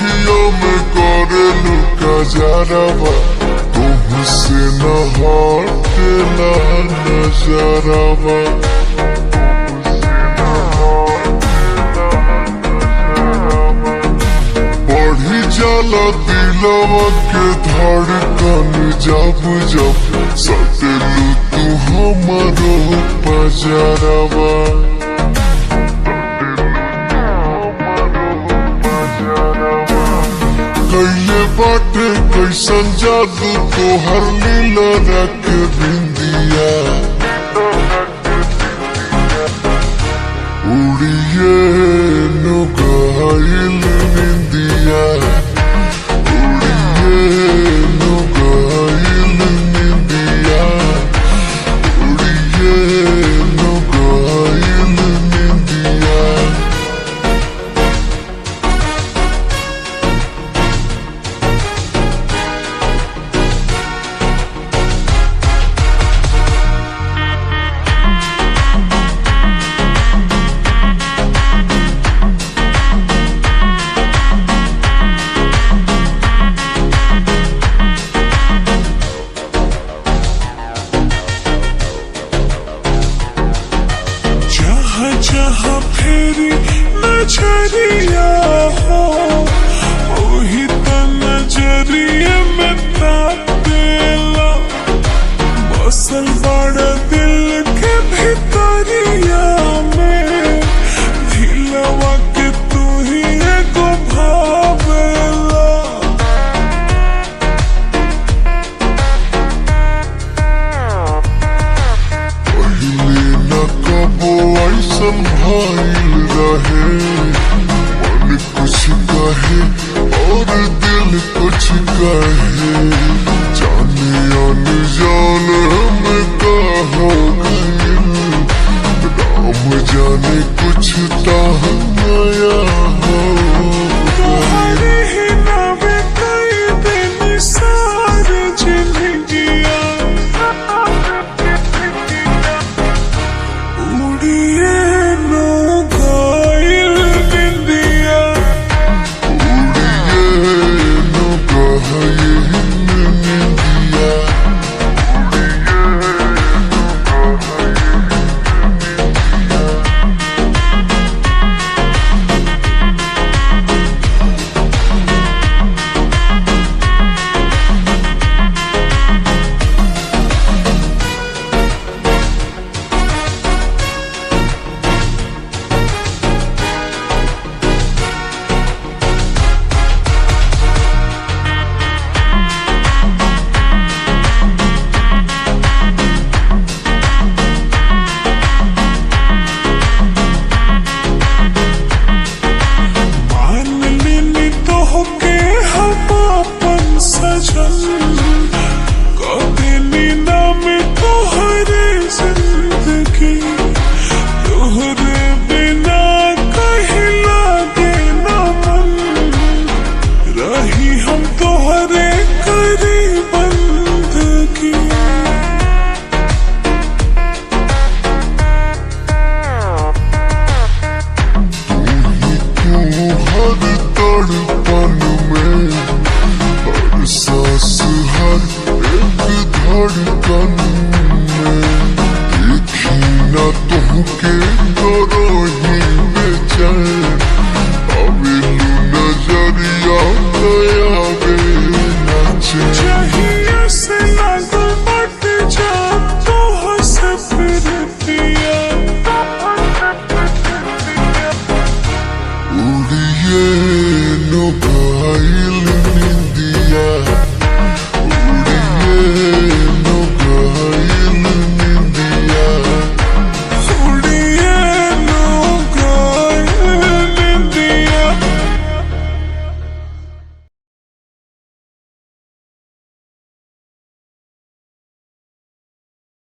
अखियों में करेलू कजरवा, तुमसे न हटेला नजरवा। बढ़ी जाला दिलवा के धड़कन जब जब सटेलू तू हमारो पजरवा। कैले बाटे कैसन जादू तोहर लीला रख बिंदिया, उड़िए नु गइल निंदिया, उड़िए नु गइल निंदिया, उड़िए नु गइल निंदिया। जहाँ फेरी नजरिया हो, वही तो नजरिए में ताकेला। बसल बड़ा दिल के भितरिया में, दिलवा के तू ही एगो भावेला। पहिले न कबो ऐसन भइल रहे, मन कुछ कहे और दिल कुछ कहे। जाने अनजान में का हो गइल, राम जाने कुछ ता नया हो गइल। ही नावे कई दिन सारी जिंदगिया, उड़िए नो गइल निंदिया, उड़िए नो गइल निंदिया, उड़िए नो गइल निंदिया। सजन कभी नाम तोहरे जिंदगी, तोहरे बिना कहीं लागे न मन। रही हम तोहरे करी बंदगी, तू हर तड़पन में, हर सांस हर एक धड़कन में। देखी न तुमके करो ही बेचैन, अवेलू नजरिया नया बेना चैन। चाहिए से लागल बट जा तोह से प्रीतिया, उड़िए नो गइल